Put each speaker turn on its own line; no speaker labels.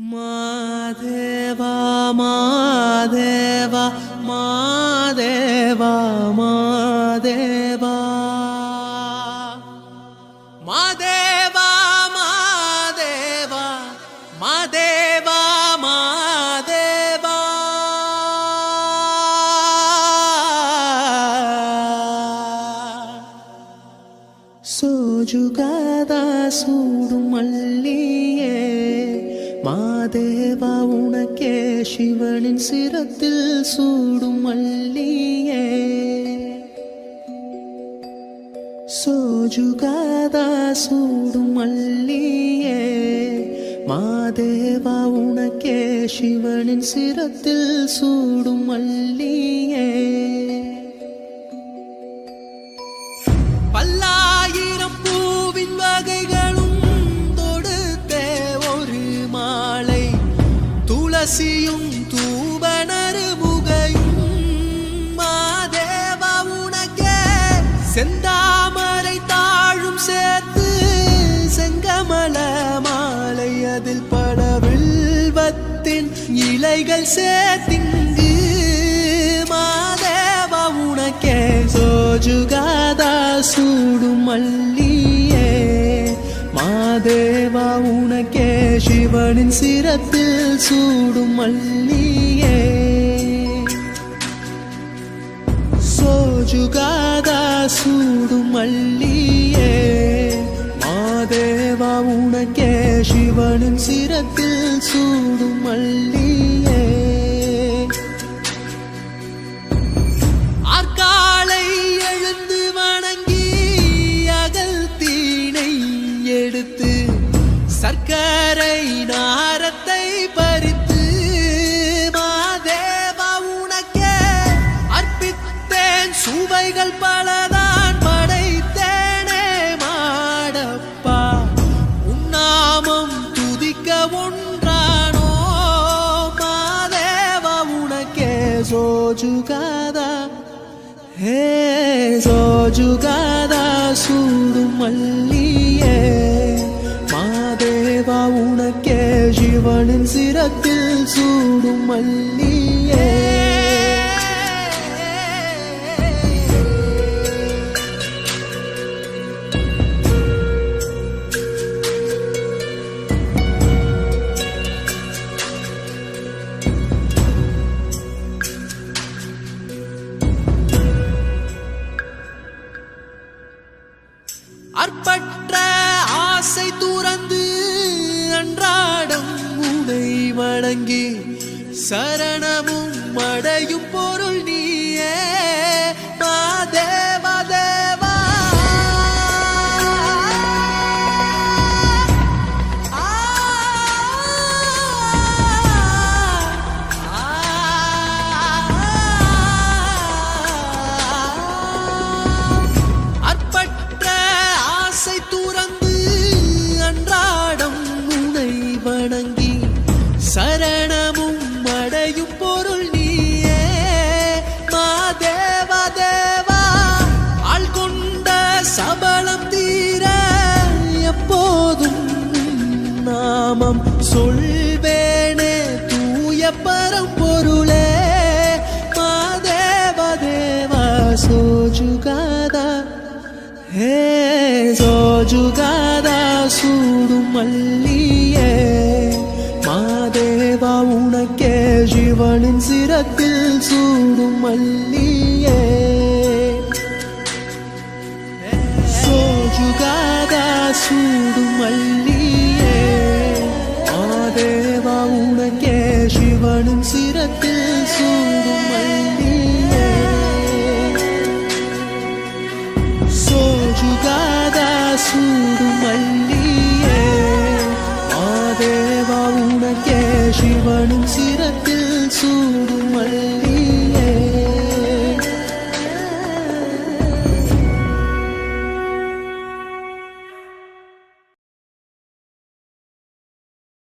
மாதேவா மாதேவா மாதேவா மாதேவா மாதேவா மாதேவா மாதேவா மாதேவா சோஜுகாதா சூடும் மல்லியே மாதேவா உனக்கே சிவனின் சிரத்தில் சூடும் மல்லியே சோஜுகாதா சூடும் மல்லியே மாதேவா உனக்கே சிவனின் சிரத்தில் சூடும் மல்லியே பல்லாயிரம் பூவின் வகைகளும் தொடுத்தே ஒரு மாலை துளசியும் தூபனரு முகையும் மாதேவா உனக்கே செந்தாமரை தாழும் சேர்த்து செங்கமல மாலை அதில் பல வில்வத்தின் இலைகள் சேர்த்திங்கு மாதேவா உனக்கே சோஜுகாதா சூடும் மல்லியே மாதேவா உனக்கே சிவனின் சிரத்தில் சூடும் மல்லியே சோஜுகாதா சூடும் மல்லியே மாதேவா உனக்கே சிவனின் சிரத்தில் சூடும் மல்லியே ஆற்காலை எழுந்து வணங்கி அகல் தீனை எடுத்து சர்க்கரை நாரத்தை பறித்து மாதேவா உனக்கே அர்ப்பித்தேன் சுவைகள் பலதான் படைத்தேனே மாடப்பா உன்னாமம் துதிக்க ஒன்றானோ மாதேவா உனக்கே சோஜுகாதா ஹே சோஜுகாதா சூடும் மல்லியே மாதேவா உனக்கே சிவனின் சிரத்தில் சூடும் மல்லியே அற்பற்ற ஆசை துறந்து அன்றாடம் உனை வணங்கி சரணமும் அடையும் பொருள் நீயே மாதேவா தேவா துறந்து அன்றாடம் உனை வணங்கி சரணமும் அடையும் பொருள் நீயே மாதேவா தேவா ஆள் கொண்ட சபலம் தீர எப்போதும் நாமம் சொல்வேனே தூய பரம்பொருளே மாதேவா தேவா சோஜுகாதா ஹே சோஜுகாதா சூடும் மல்லியே மாதேவா உனக்கே சிவனின் சிரத்தில் சூடும் மல்லியே சோஜுகாதா சூடும் மல்லியே மாதேவா உனக்கே சிவனின் சிரத்தில்